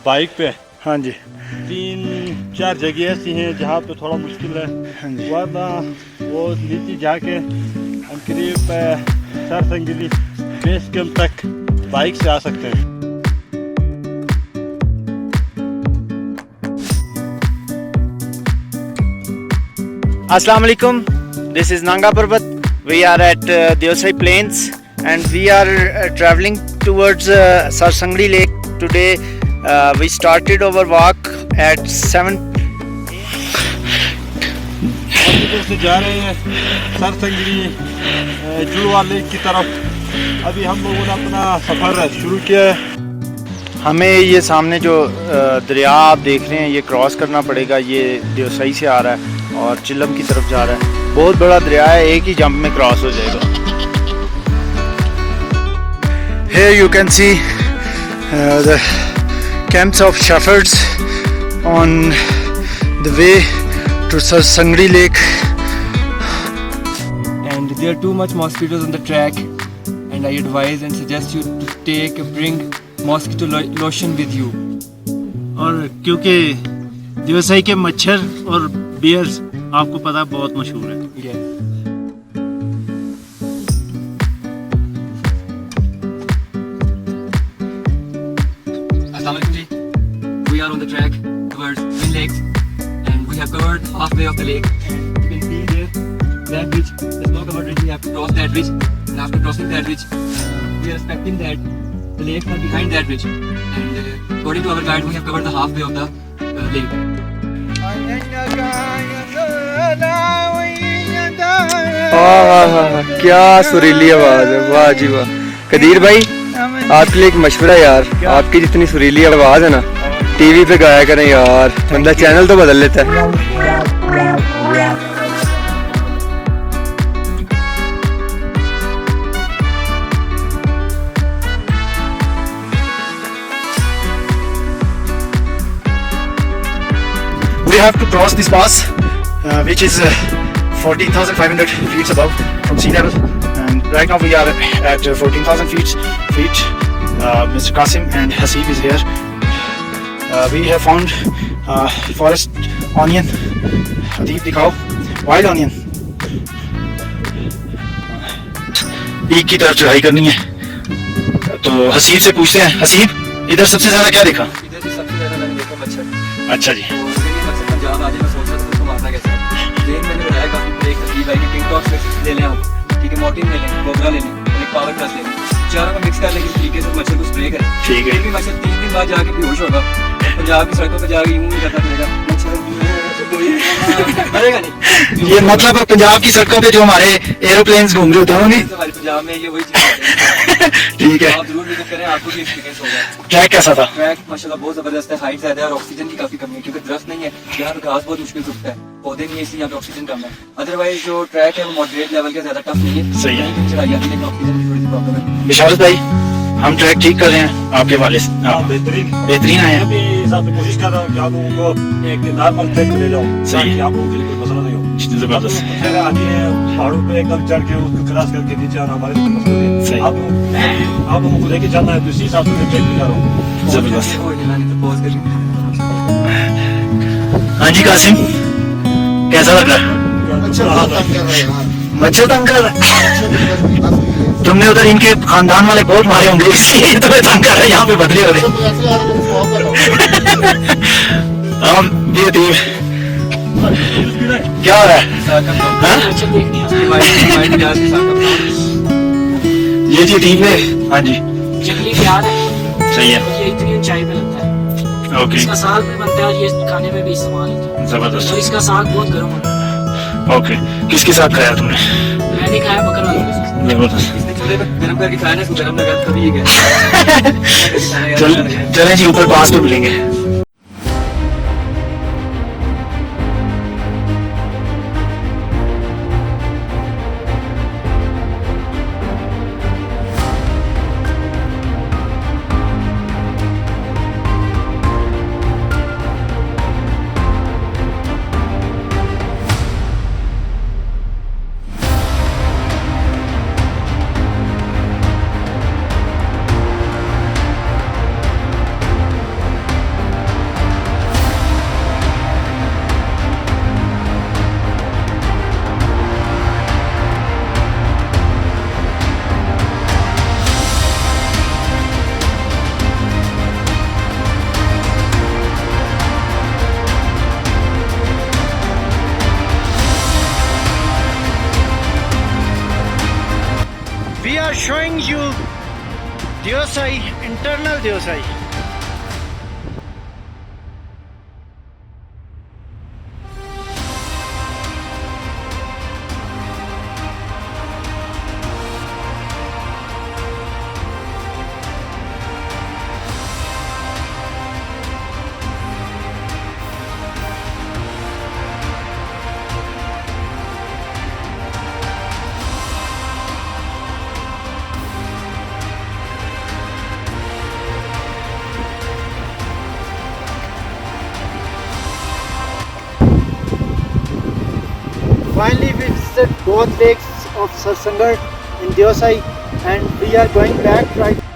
Bike पे हाँ जी 3-4 जगह ऐसी हैं जहाँ पे थोड़ा मुश्किल है, हाँ जी वरना वो नीचे जाके हम करीब सर संगली बेस कैंप तक बाइक से आ सकते हैं। Assalamu alaikum. This is Nanga Parbat. We are at Deosai Plains and we are traveling towards Sangar Lake. Today we started our walk at 7. हम इधर से जा रहे हैं सर संगली जुड़वा लेक की तरफ। अभी हम लोगों ने अपना सफ़र शुरू किया है। हमें ये सामने जो दरिया आप देख रहे हैं ये क्रॉस करना पड़ेगा। ये देवसाई से आ रहा है और चिलम की तरफ जा रहा है। बहुत बड़ा दरिया है, एक ही जंप में क्रॉस हो जाएगा। Here you can see the camps of shepherds on the way to Sangar Lake. And there are too much mosquitoes on the track, and I advise and suggest you to bring mosquito lotion with you. और क्योंकि देवसाई के मच्छर और bears आपको पता बहुत मशहूर है। Yes. Assalamualaikum ji. We are on the track towards Twin Lakes, and we have covered halfway of the lake. You can see there that bridge, the snow covered bridge. We have to cross that bridge, and after crossing that bridge, we are expecting that the lakes are behind that bridge. And according to our guide, we have covered the halfway of the lake. क्या सुरीली आवाज है, वाह जी वाह। कदीर भाई आपके लिए एक मशवरा यार, आपकी जितनी सुरीली आवाज है ना टीवी पे गाया करें यार, बंदा चैनल तो बदल लेता है। We have to cross this pass, which is 14,500 feet above from sea level, and right now we are at 14,000 feet. Mr. Qasim and Hasib is here. We have found forest onion. Hadib दिखाओ, wild onion. Peak की तरफ चढ़ाई करनी है, तो हसीब से पूछते हैं। हसीब, इधर सबसे ज्यादा क्या देखा? इधर सबसे ज्यादा मैंने देखा मच्छर। अच्छा जी। पंजाब आज मैं सोच रहा था उसको मारना कैसे है। लेकिन मैंने बताया काफी ब्रेक हसीब भाई की टिंग टॉक्स ले लें आप, ठीक है, मोर्टिन ले लें, कोबरा ले लें और एक पावर प्लस ले लें। चारों को मिक्स कर लें किसी तरीके से मच्छर को स्प्रे करें। ठीक है। फिर भी मच्छर 3 दिन बाद जाके बेहोश होगा। पंजाब की सड़कों पे जाके यूं ही करना पड़ेगा, मच्छर मरेगा नहीं। ये मतलब पंजाब की सड़कों पे जो हमारे एरोप्लेन्स घूम रहे होते होंगे, हमारे पंजाब में ये वही चीज। ठीक है। आप जरूर विजिट करें, आपको भी एक्सपीरियंस होगा। ट्रैक कैसा था? ट्रैक माशाल्लाह बहुत जबरदस्त है, हाइट ज्यादा है और ऑक्सीजन की काफी कमी है क्योंकि दरख्त नहीं है यहाँ पे, घास बहुत मुश्किल से उगता है, पौधे नहीं है, इसलिए यहाँ पे ऑक्सीजन कम है। अदरवाइज जो ट्रैक है वो मॉडरेट लेवल का, ज्यादा टफ नहीं है। सही है। चढ़ाई आती है लेकिन ऑक्सीजन की थोड़ी सी प्रॉब्लम है। विशाल भाई, हम ट्रैक ठीक कर रहे हैं आपके वाले से। बेहतरीन आए हैं। अभी हिसाब से कोशिश कर रहा हूँ कि आप लोगों को एक नॉर्मल ट्रैक पे ले जाऊँ, ताकि आप लोगों के लिए कोई मसला नहीं हो। जबरदस्त। जगह आती है पहाड़ों पे एकदम चढ़ के उसको क्रॉस करके नीचे आना, हमारे लिए मसला नहीं। सही। आप लोगों को लेके जाना है, तो इसी हिसाब से मैं ट्रैक पे जा रहा हूँ। जबरदस्त। तो हाँ जी कासिम, कैसा लग रहा है? मच्छर तंग कर रहा है। तुमने उधर इनके खानदान वाले बहुत मारे होंगे, इसलिए तुम्हें तंग कर रहे हैं। यहाँ पे बदले हो रहे। क्या हो रहा है? ये जी टीम है। हाँ जी, जंगली प्याज है, सही है। ये इतनी ऊंचाई पे लगता है। ओके, इसका साग भी बनता है और ये खाने में भी इस्तेमाल होता है। जबरदस्त। और इसका साग बहुत गर्म होता है। ओके, किसके साथ खाया तुमने? मैंने खाया बकरा वाले के साथ। जबरदस्त। इसने चूल्हे पे गरम करके खाया ना, इसको गरम लगा कभी ये गया। चलें जी, ऊपर पास पे मिलेंगे। are showing you Diosai, internal Diosai. Finally, we visited both lakes of Sangar in Diosai, and we are going back right